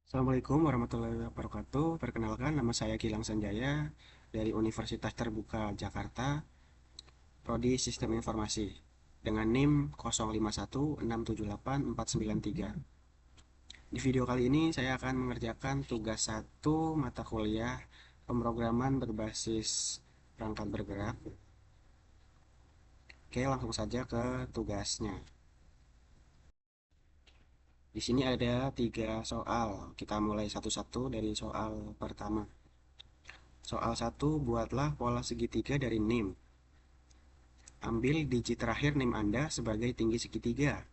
Assalamualaikum warahmatullahi wabarakatuh. Perkenalkan, nama saya Gilang Sanjaya dari Universitas Terbuka Jakarta, Prodi Sistem Informasi, dengan NIM 0516784493. Di video kali ini saya akan mengerjakan tugas satu mata kuliah pemrograman berbasis perangkat bergerak. Oke, langsung saja ke tugasnya. Di sini ada 3 soal. Kita mulai satu-satu dari soal pertama. Soal 1, buatlah pola segitiga dari NIM. Ambil digit terakhir NIM Anda sebagai tinggi segitiga.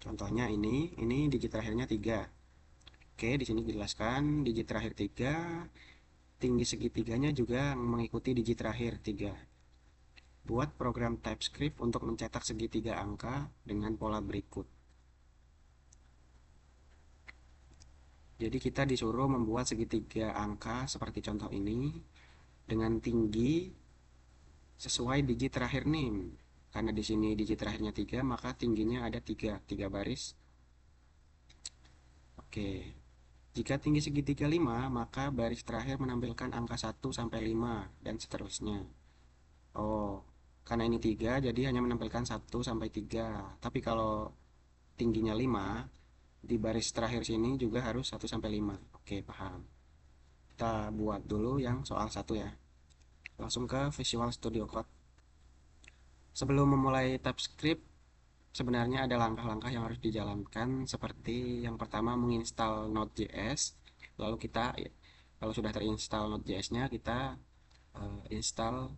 Contohnya ini digit terakhirnya 3. Oke, di sini dijelaskan digit terakhir 3, tinggi segitiganya juga mengikuti digit terakhir 3. Buat program TypeScript untuk mencetak segitiga angka dengan pola berikut. Jadi kita disuruh membuat segitiga angka seperti contoh ini dengan tinggi sesuai digit terakhir NIM. Karena di sini digit terakhirnya 3, maka tingginya ada 3 baris. Oke. Jika tinggi segitiga 5, maka baris terakhir menampilkan angka 1 sampai 5 dan seterusnya. Oh, karena ini 3, jadi hanya menampilkan 1 sampai 3. Tapi kalau tingginya 5, di baris terakhir sini juga harus 1 sampai 5. Oke, paham. Kita buat dulu yang soal 1 ya. Langsung ke Visual Studio Code. Sebelum memulai TypeScript, sebenarnya ada langkah-langkah yang harus dijalankan, seperti yang pertama menginstal Node.js. Lalu kita, kalau sudah terinstall Node.js-nya, kita install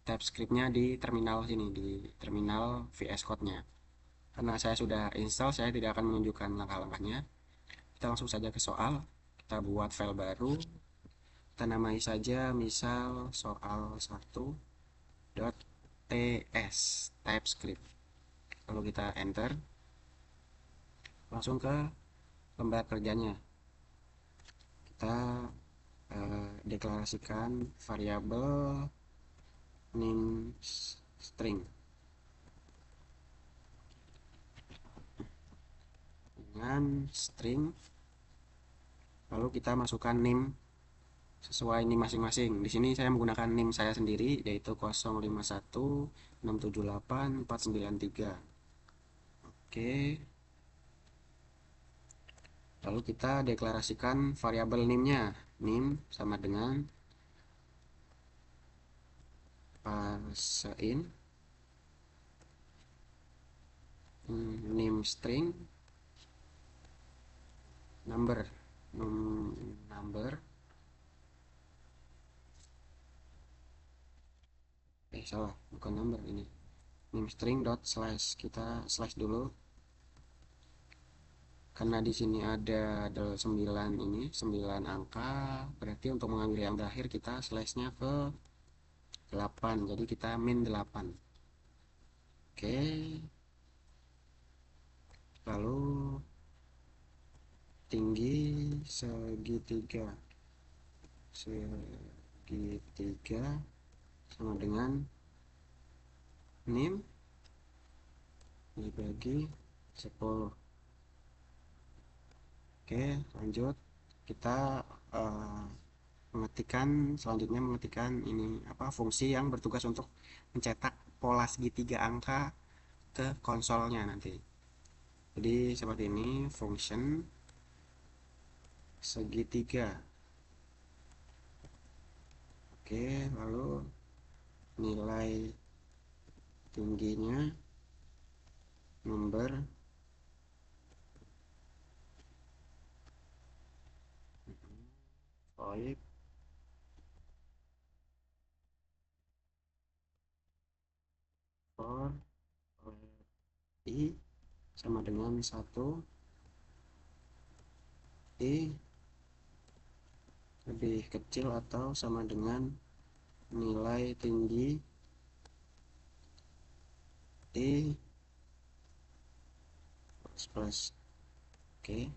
TypeScript-nya di terminal sini, di terminal VS Code-nya. Karena saya sudah install, saya tidak akan menunjukkan langkah-langkahnya. Kita langsung saja ke soal. Kita buat file baru. Kita namai saja misal soal1.ts TypeScript. Lalu kita enter. Langsung ke lembar kerjanya. Kita deklarasikan variabel name string dengan string, lalu kita masukkan name sesuai NIM masing-masing. Di sini saya menggunakan NIM saya sendiri, yaitu 0516784493. Oke, lalu kita deklarasikan variabel NIM-nya. NIM sama dengan parseIn NIM string number salah, bukan number ini, name string dot slash. Kita slash dulu karena di sini ada 9 ini, 9 angka, berarti untuk mengambil yang terakhir kita slashnya ke 8, jadi kita min 8. Oke, lalu tinggi segitiga sama dengan NIM dibagi 10. Oke, lanjut. Kita selanjutnya mengetikkan ini fungsi yang bertugas untuk mencetak pola segitiga angka ke konsolnya nanti. Jadi seperti ini, function segitiga. Oke, lalu nilai tingginya number void for i sama dengan 1, i lebih kecil atau sama dengan nilai tinggi i plus. Oke,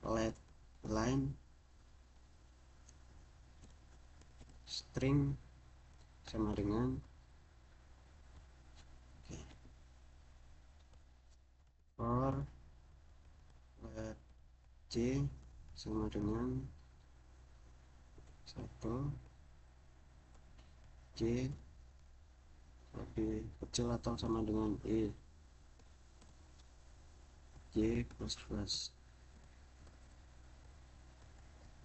let line string sama dengan for sama dengan 1, C lebih kecil atau sama dengan J plus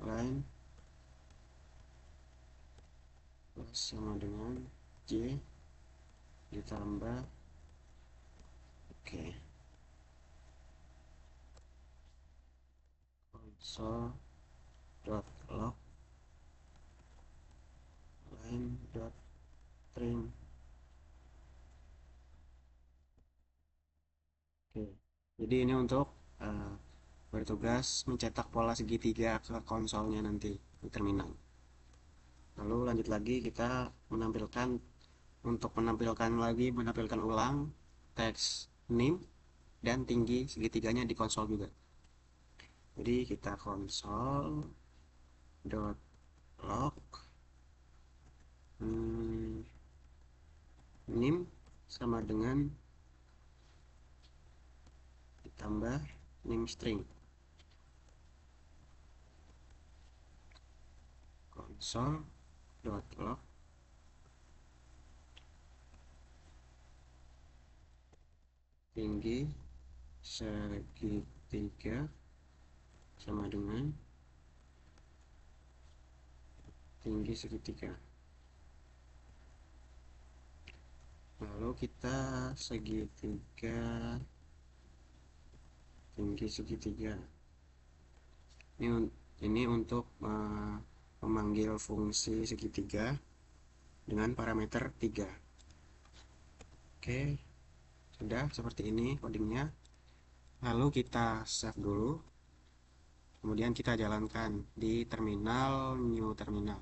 lain plus sama dengan J ditambah oke console dot log line dot trim. Oke, jadi ini untuk uh, bertugas mencetak pola segitiga ke konsolnya nanti di terminal. Lalu lanjut lagi kita menampilkan menampilkan ulang teks name dan tinggi segitiganya di konsol juga. Jadi kita konsol dot log name sama dengan ditambah name string console dot log tinggi segitiga sama dengan tinggi segitiga. Lalu kita segitiga tinggi segitiga ini untuk memanggil fungsi segitiga dengan parameter 3. Oke, sudah seperti ini codingnya. Lalu kita save dulu, kemudian kita jalankan di terminal new terminal.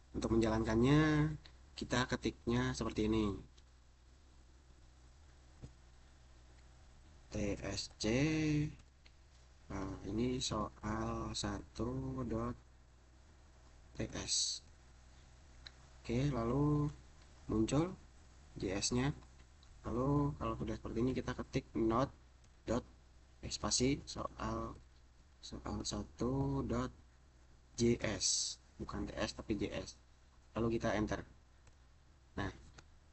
Untuk menjalankannya kita ketiknya seperti ini, tsc ini soal 1.ts. Oke, lalu muncul JS nya. Lalu kalau sudah seperti ini kita ketik node dot spasi soal 1.js, bukan ts tapi js. Lalu kita enter. Nah,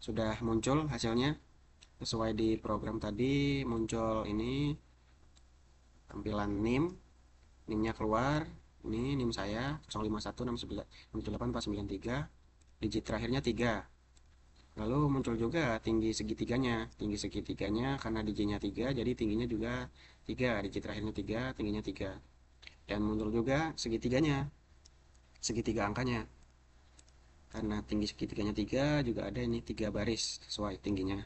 sudah muncul hasilnya sesuai di program tadi. Muncul ini tampilan NIM-nya keluar. Ini NIM saya 051696843, digit terakhirnya 3. Lalu muncul juga tinggi segitiganya. Tinggi segitiganya karena digitnya 3, jadi tingginya juga 3. Digit terakhirnya 3, tingginya 3. Dan muncul juga segitiganya, segitiga angkanya. Karena tinggi segitiganya 3, juga ada ini 3 baris sesuai tingginya.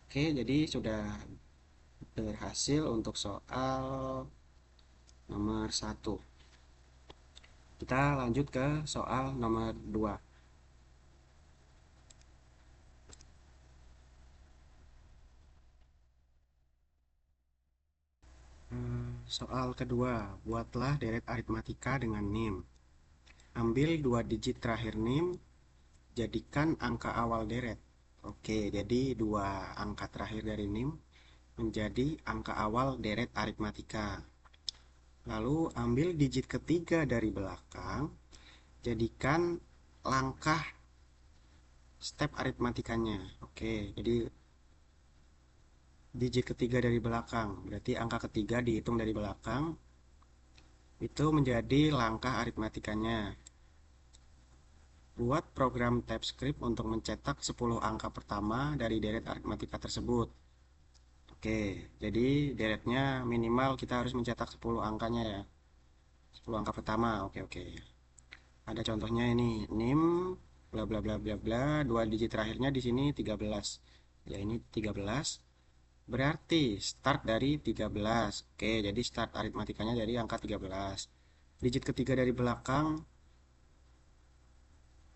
Oke, jadi sudah berhasil untuk soal nomor 1. Kita lanjut ke soal nomor 2. Soal kedua, buatlah deret aritmatika dengan NIM. Ambil 2 digit terakhir NIM, jadikan angka awal deret. Oke, jadi 2 angka terakhir dari NIM menjadi angka awal deret aritmatika. Lalu ambil digit ketiga dari belakang, jadikan langkah step aritmatikanya. Oke, jadi digit ketiga dari belakang, berarti angka ketiga dihitung dari belakang, itu menjadi langkah aritmatikanya. Buat program TypeScript untuk mencetak 10 angka pertama dari deret aritmatika tersebut. Oke, jadi deretnya minimal kita harus mencetak 10 angkanya ya. 10 angka pertama. Oke. Ada contohnya ini, NIM bla bla bla bla bla, 2 digit terakhirnya di sini 13. Ya, ini 13. Berarti start dari 13. Oke, jadi start aritmatikanya dari angka 13. Digit ketiga dari belakang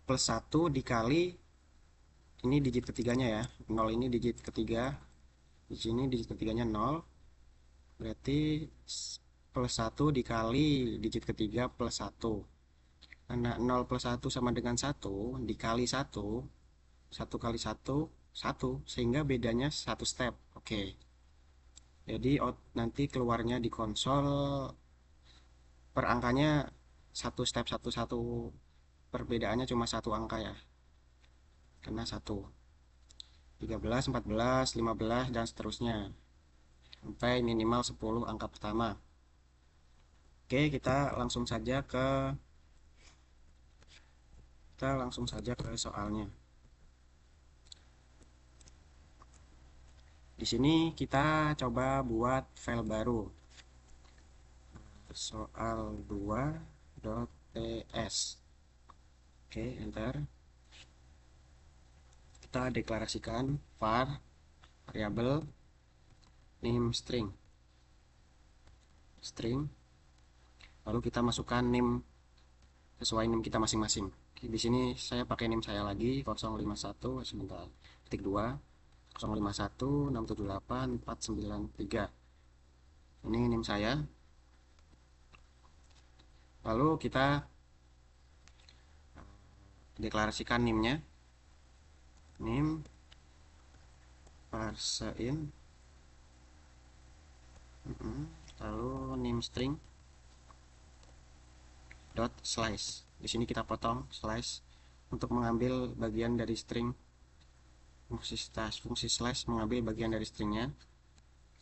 plus 1 dikali ini digit ketiganya ya. 0 ini digit ketiga. Di sini digit ketiganya 0. Berarti plus 1 dikali digit ketiga plus 1. Karena 0 plus 1 sama dengan 1 dikali 1. 1 kali 1 1, sehingga bedanya 1 step. Oke. Jadi nanti keluarnya di konsol per angkanya satu step satu-satu, perbedaannya cuma satu angka ya, karena satu 13, 14, 15 dan seterusnya sampai minimal 10 angka pertama. Oke, kita langsung saja ke soalnya. Di sini kita coba buat file baru. Soal 2.ts. Oke, enter. Kita deklarasikan var variabel name string, lalu kita masukkan name sesuai name kita masing-masing. Di sini saya pakai name saya lagi 051, sebentar, ketik 2 051 678 493. Ini name saya. Lalu kita deklarasikan name-nya, name parseIn, lalu name string dot slice. Di sini kita potong slice untuk mengambil bagian dari string. Fungsi slash mengambil bagian dari stringnya.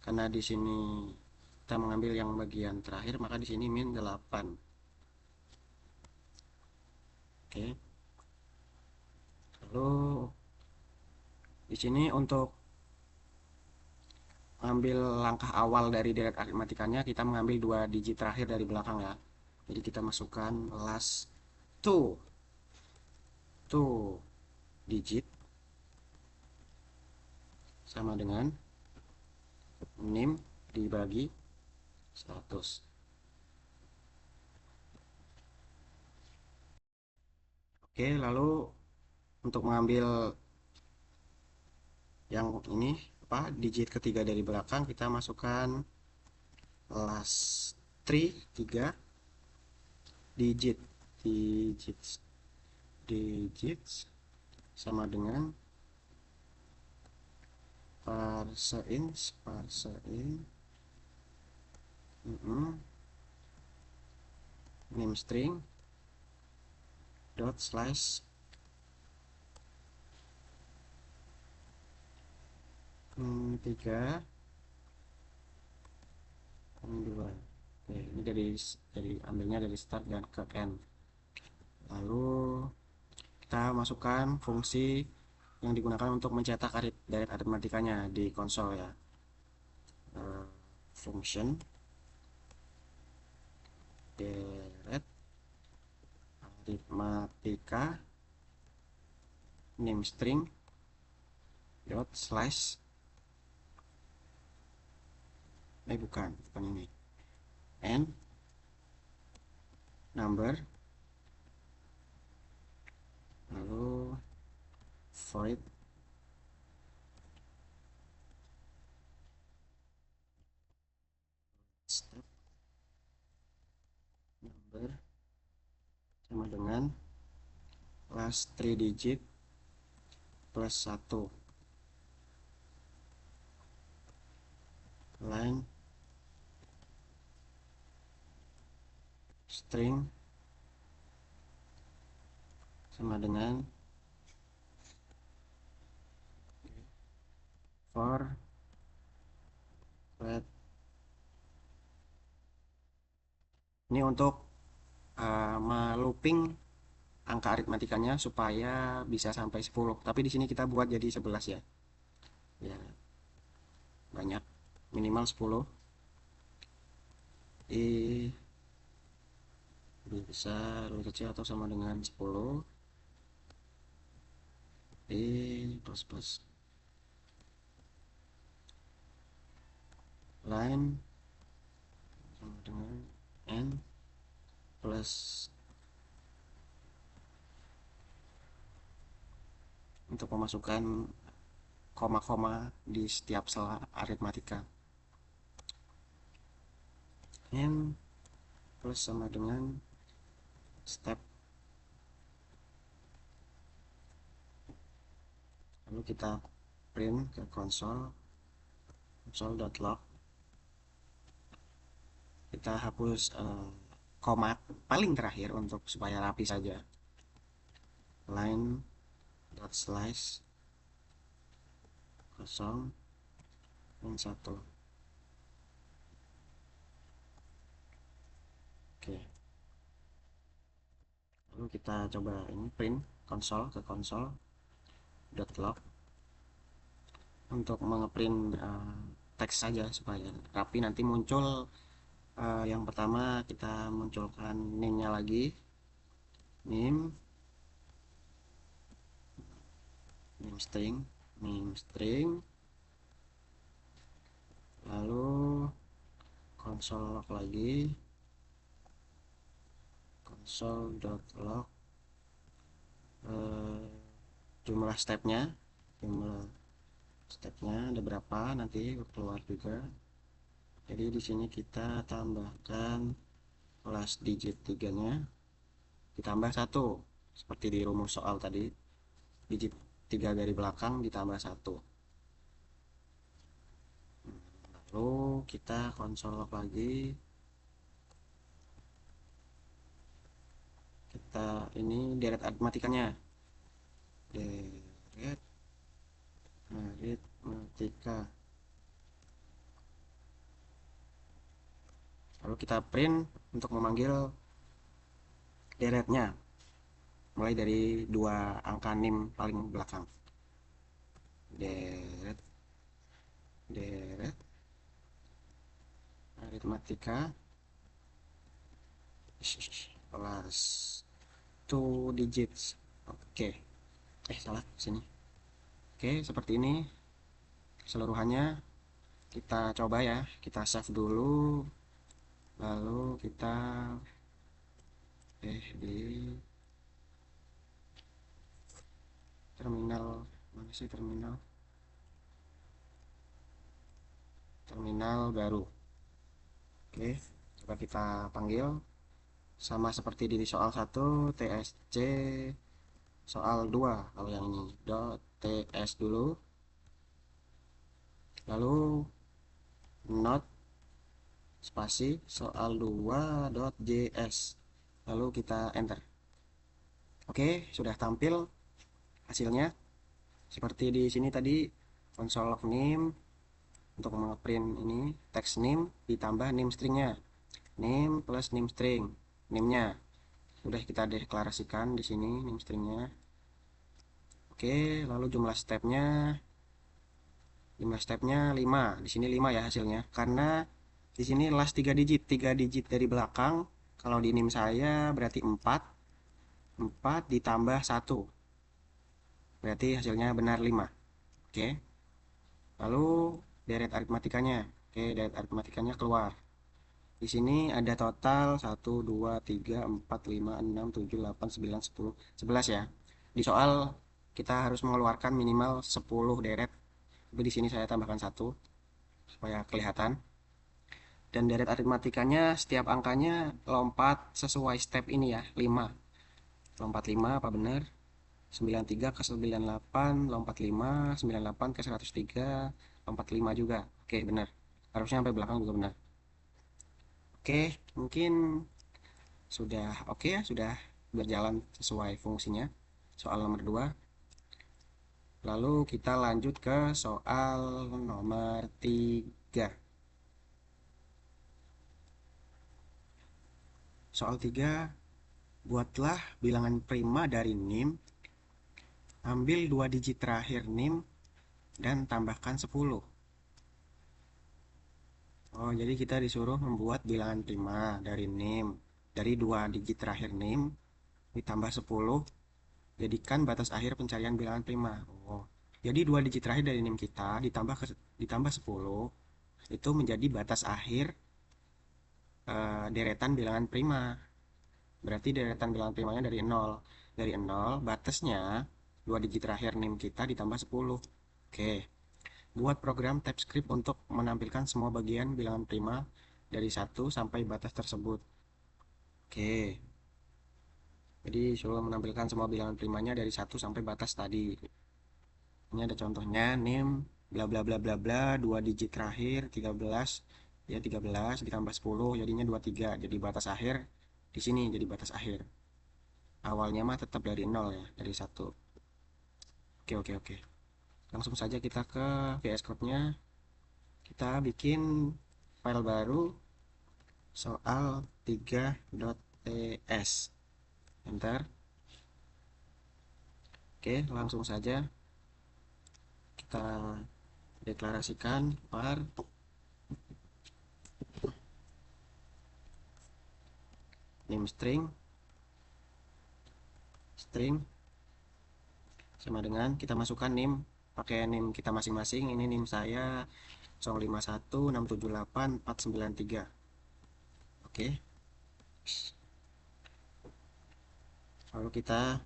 Karena di sini kita mengambil yang bagian terakhir, maka di sini min 8. Oke. Lalu di sini untuk mengambil langkah awal dari deret aritmatikanya, kita mengambil 2 digit terakhir dari belakang ya. Jadi kita masukkan last two digit sama dengan name dibagi 100. Oke, lalu untuk mengambil yang ini digit ketiga dari belakang, kita masukkan last 3 digit digits sama dengan parseIn name string dot slash 3 2. Oke, ini dari ambilnya dari start dan ke end. Lalu kita masukkan fungsi yang digunakan untuk mencetak deret aritmatikanya di konsol ya. Function deret aritmatika name string dot slash bukan ini, and number, lalu void step number sama dengan last 3 digit plus 1 line string sama dengan for let. Ini untuk melooping angka aritmatikanya supaya bisa sampai 10. Tapi di sini kita buat jadi 11 ya. Ya, banyak, minimal 10. I lebih besar, lebih kecil atau sama dengan 10. Plus plus line sama dengan n plus untuk memasukkan koma-koma di setiap sel aritmatika. N plus sama dengan step. Lalu kita print ke console.log. kita hapus koma paling terakhir untuk supaya rapi saja. Line dot slice kosong dan 1. Oke, lalu kita coba ini print konsol ke konsol dot log untuk mengeprint teks saja supaya rapi. Nanti muncul yang pertama kita munculkan name-nya lagi, name name string, lalu konsol log lagi, console.log jumlah stepnya ada berapa nanti keluar juga. Jadi di sini kita tambahkan kelas digit 3-nya ditambah 1 seperti di rumus soal tadi, digit 3 dari belakang ditambah 1. Lalu kita konsol log lagi, kita ini deret aritmatikanya, deret aritmatika, lalu kita print untuk memanggil deretnya mulai dari 2 angka nim paling belakang. Deret aritmatika plus 2 digits. Oke, salah sini. Oke, seperti ini keseluruhannya. Kita coba ya, kita save dulu, lalu kita di terminal, mana sih terminal baru. Oke, coba kita panggil sama seperti di soal 1, tsc soal 2. Kalau yang ini .ts dulu, lalu not spasi soal 2.js, lalu kita enter. Oke, sudah tampil hasilnya seperti di sini tadi. Console log name untuk nge-print ini text name ditambah name stringnya, name plus name string, name-nya sudah kita deklarasikan di sini name stringnya. Oke, lalu jumlah stepnya 5. Di sini 5 ya hasilnya, karena di sini last 3 digit dari belakang. Kalau di name saya berarti 4 ditambah 1, berarti hasilnya benar 5. Oke, lalu deret aritmatikanya. Oke, deret aritmatikanya keluar. Di sini ada total 1, 2, 3, 4, 5, 6, 7, 8, 9, 10, 11 ya. Di soal kita harus mengeluarkan minimal 10 deret. Tapi di sini saya tambahkan 1 supaya kelihatan. Dan deret aritmatikanya setiap angkanya lompat sesuai step ini ya, 5. Lompat 5 apa benar? 93 ke 98, lompat 5, 98 ke 103, lompat 5 juga. Oke, benar. Harusnya sampai belakang juga benar. Oke, mungkin sudah oke ya, sudah berjalan sesuai fungsinya. Soal nomor 2. Lalu kita lanjut ke soal nomor 3. Soal 3, buatlah bilangan prima dari nim, ambil 2 digit terakhir nim, dan tambahkan 10. Oh, jadi kita disuruh membuat bilangan prima dari nim, dari 2 digit terakhir nim, ditambah 10, jadikan batas akhir pencarian bilangan prima. Oh, jadi 2 digit terakhir dari nim kita ditambah 10, itu menjadi batas akhir deretan bilangan prima. Berarti deretan bilangan primanya dari 0. Dari 0, batasnya 2 digit terakhir nim kita ditambah 10. Oke. Buat program TypeScript untuk menampilkan semua bagian bilangan prima dari 1 sampai batas tersebut. Oke. Jadi suruh menampilkan semua bilangan primanya dari 1 sampai batas tadi. Ini ada contohnya, name bla bla bla bla bla, 2 digit terakhir 13, ya 13 ditambah 10 jadinya 23, jadi batas akhir di sini, jadi batas akhir awalnya mah tetap dari 0 ya, dari 1. Oke, oke, oke, langsung saja kita ke VS Code-nya. Kita bikin file baru, soal 3.ts, enter. Oke, langsung saja kita deklarasikan var name string sama dengan kita masukkan name, pakai name kita masing-masing. Ini name saya 051678 493. Oke, lalu kita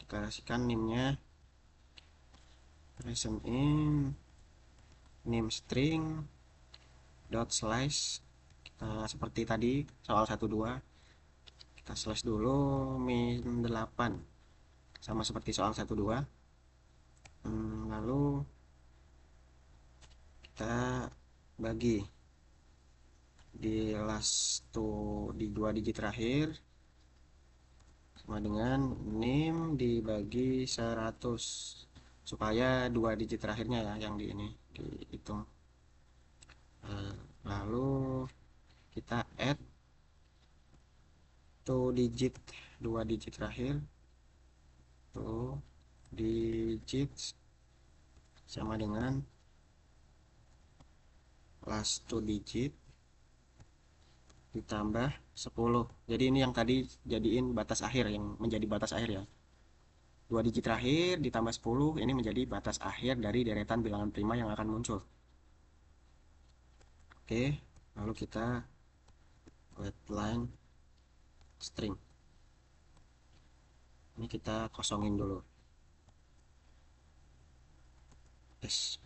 deklarasikan name-nya present in name string dot slash, kita seperti tadi soal 12 kita slash dulu min 8 sama seperti soal 12. Lalu kita bagi di last to di 2 digit terakhir sama dengan name dibagi 100 supaya 2 digit terakhirnya ya yang di ini dihitung. Lalu kita add to digit, 2 digit terakhir, to digit sama dengan last to digit ditambah 10. Jadi ini yang tadi jadiin batas akhir, yang menjadi batas akhir ya. 2 digit terakhir ditambah 10, ini menjadi batas akhir dari deretan bilangan prima yang akan muncul. Oke, lalu kita let line string. Ini kita kosongin dulu. Yes.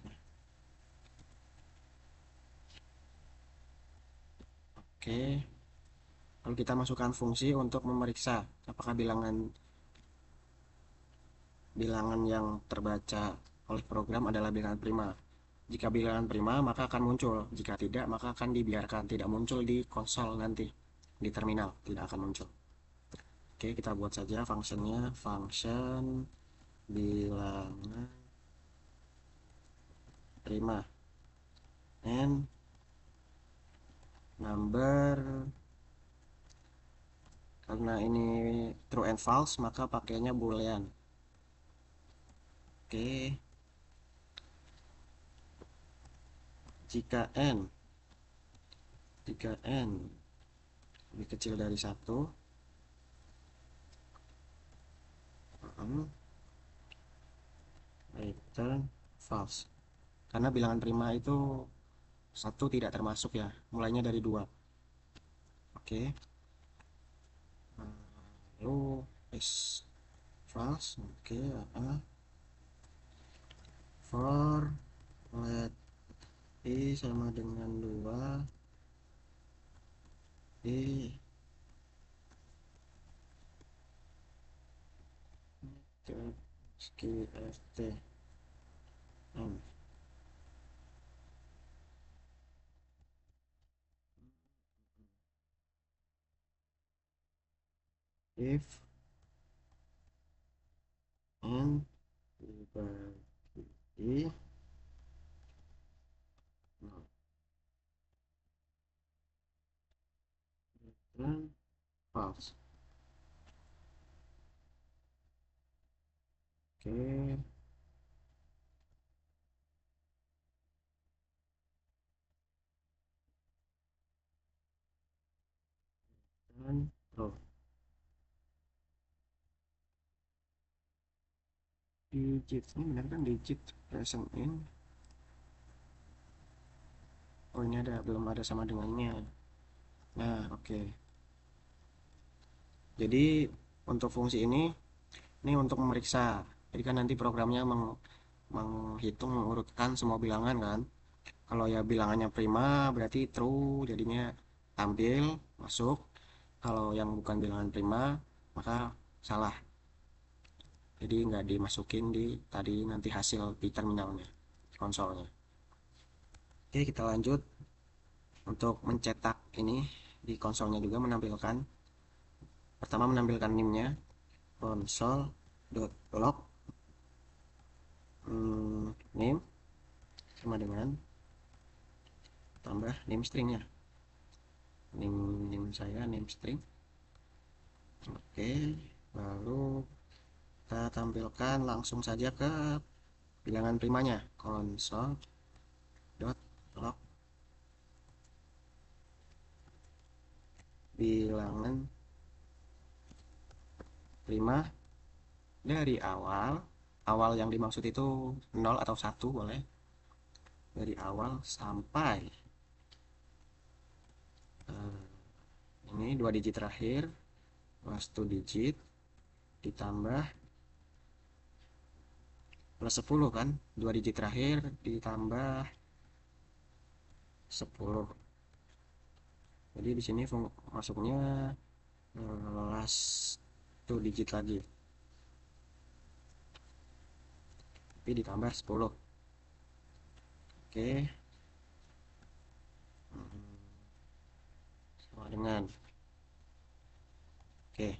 Oke, lalu kita masukkan fungsi untuk memeriksa apakah bilangan yang terbaca oleh program adalah bilangan prima. Jika bilangan prima maka akan muncul, jika tidak maka akan dibiarkan tidak muncul di konsol nanti, di terminal tidak akan muncul. Oke, kita buat saja fungsinya, function bilangan prima and number. Karena ini true and false maka pakainya boolean. Oke, jika n lebih kecil dari 1, return false. Karena bilangan prima itu 1 tidak termasuk ya, mulainya dari 2. Oke, lalu is false. Oke, for let i sama dengan 2, i ft m. If n dibagi 0, return false. Oke, dan true. Digit ini benar kan digit present in. Oh, ini belum ada sama dengannya. Nah, oke. Jadi untuk fungsi ini untuk memeriksa. Jadi kan nanti programnya menghitung, mengurutkan semua bilangan kan. Kalau ya bilangannya prima berarti true, jadinya tampil masuk. Kalau yang bukan bilangan prima maka salah. Jadi nggak dimasukin di tadi nanti hasil di terminalnya, konsolnya. Oke, kita lanjut. Untuk mencetak ini di konsolnya juga menampilkan, pertama menampilkan NIM-nya, console.log name sama dengan tambah name stringnya, name saya name string. Oke, lalu kita tampilkan langsung saja ke bilangan primanya, console.log bilangan prima dari awal yang dimaksud itu 0 atau 1 boleh, dari awal sampai eh, ini 2 digit terakhir plus 2 digit ditambah plus 10 kan, 2 digit terakhir ditambah 10. Jadi di sini masuknya last 2 digit lagi, tapi ditambah 10. Oke, sama dengan oke.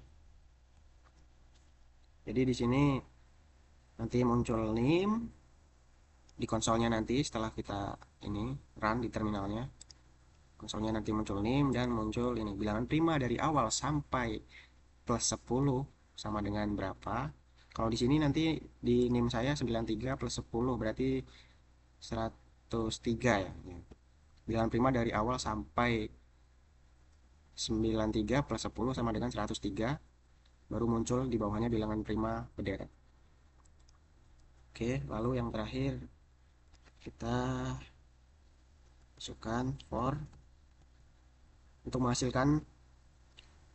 Jadi di sini nanti muncul name di konsolnya, nanti setelah kita ini run di terminalnya, konsolnya nanti muncul name dan muncul ini bilangan prima dari awal sampai plus 10 sama dengan berapa. Kalau di sini nanti di name saya 93 plus 10 berarti 103 ya. Bilangan prima dari awal sampai 93 plus 10 sama dengan 103, baru muncul di bawahnya bilangan prima berderet. Oke, lalu yang terakhir kita masukkan for untuk menghasilkan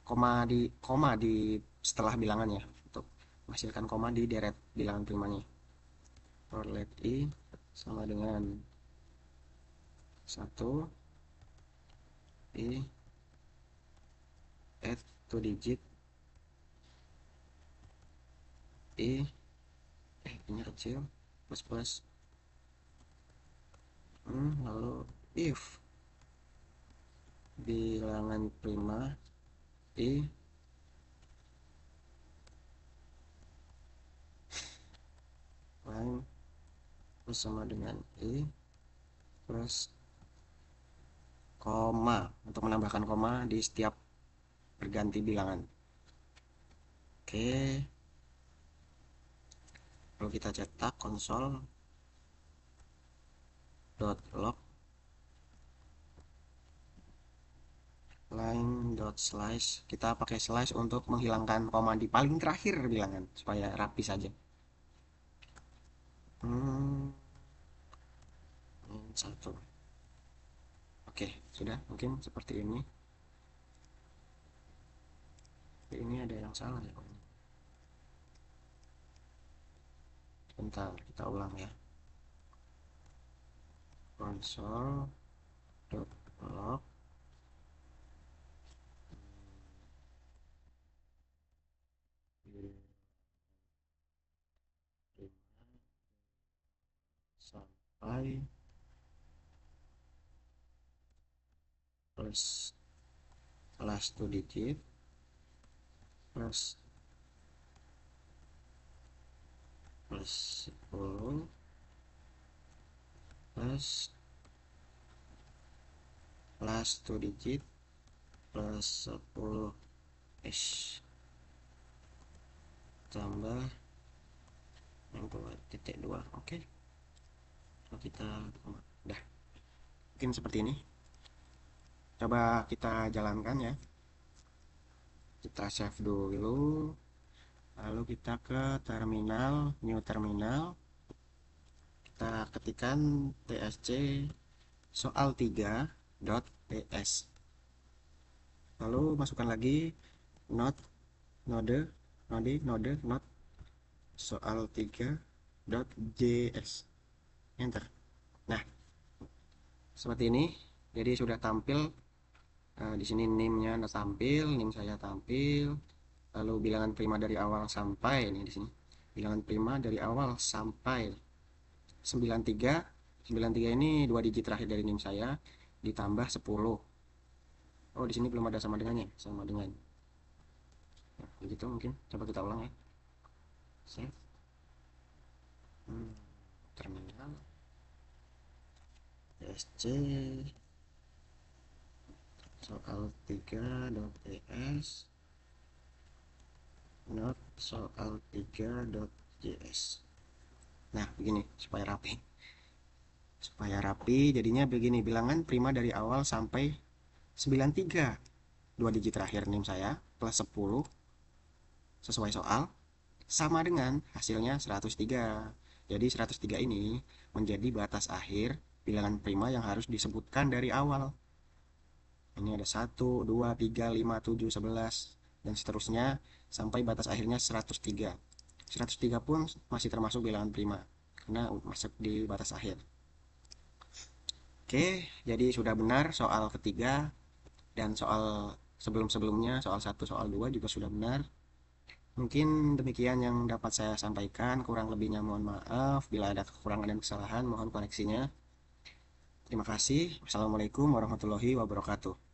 koma di setelah bilangannya, untuk menghasilkan koma di deret bilangan primanya. For let i sama dengan 1 i add 2 digit i ini kecil plus plus lalu if bilangan prima i lain plus sama dengan i plus koma, untuk menambahkan koma di setiap berganti bilangan. Oke, lalu kita cetak console.log line.slice, kita pakai slice untuk menghilangkan koma di paling terakhir bilangan supaya rapi saja. Satu. Oke, sudah mungkin seperti ini. Ini ada yang salah ya. Bentar, kita ulang ya. Console.log sampai plus last 2 digit plus 10 plus last 2 digit plus 10 s tambah 2.2. Oke, kalau kita udah mungkin seperti ini, coba kita jalankan ya. Kita save dulu, lalu kita ke terminal, new terminal, kita ketikkan tsc soal 3.ps, lalu masukkan lagi node not soal 3.js, enter. Nah, seperti ini. Jadi sudah tampil di sini name-nya tampil, name saya tampil, lalu bilangan prima dari awal sampai ini di sini. Bilangan prima dari awal sampai 93. 93 ini 2 digit terakhir dari name saya. ditambah 10. Oh, di sini belum ada sama dengannya. Sama dengan. Nah, begitu mungkin. Coba kita ulang ya. Save. Hmm, terminal. SC soal 3.ts not soal 3.js. Nah, begini supaya rapi. Supaya rapi jadinya begini, bilangan prima dari awal sampai 93. 2 digit terakhir NIM saya plus 10 sesuai soal sama dengan hasilnya 103. Jadi 103 ini menjadi batas akhir bilangan prima yang harus disebutkan dari awal. Ini ada 1, 2, 3, 5, 7, 11 dan seterusnya sampai batas akhirnya 103. 103 pun masih termasuk bilangan prima karena masuk di batas akhir. Oke, jadi sudah benar soal ketiga dan soal sebelum-sebelumnya, soal 1, soal 2 juga sudah benar. Mungkin demikian yang dapat saya sampaikan, kurang lebihnya mohon maaf. Bila ada kekurangan dan kesalahan, mohon koreksinya. Terima kasih. Wassalamualaikum warahmatullahi wabarakatuh.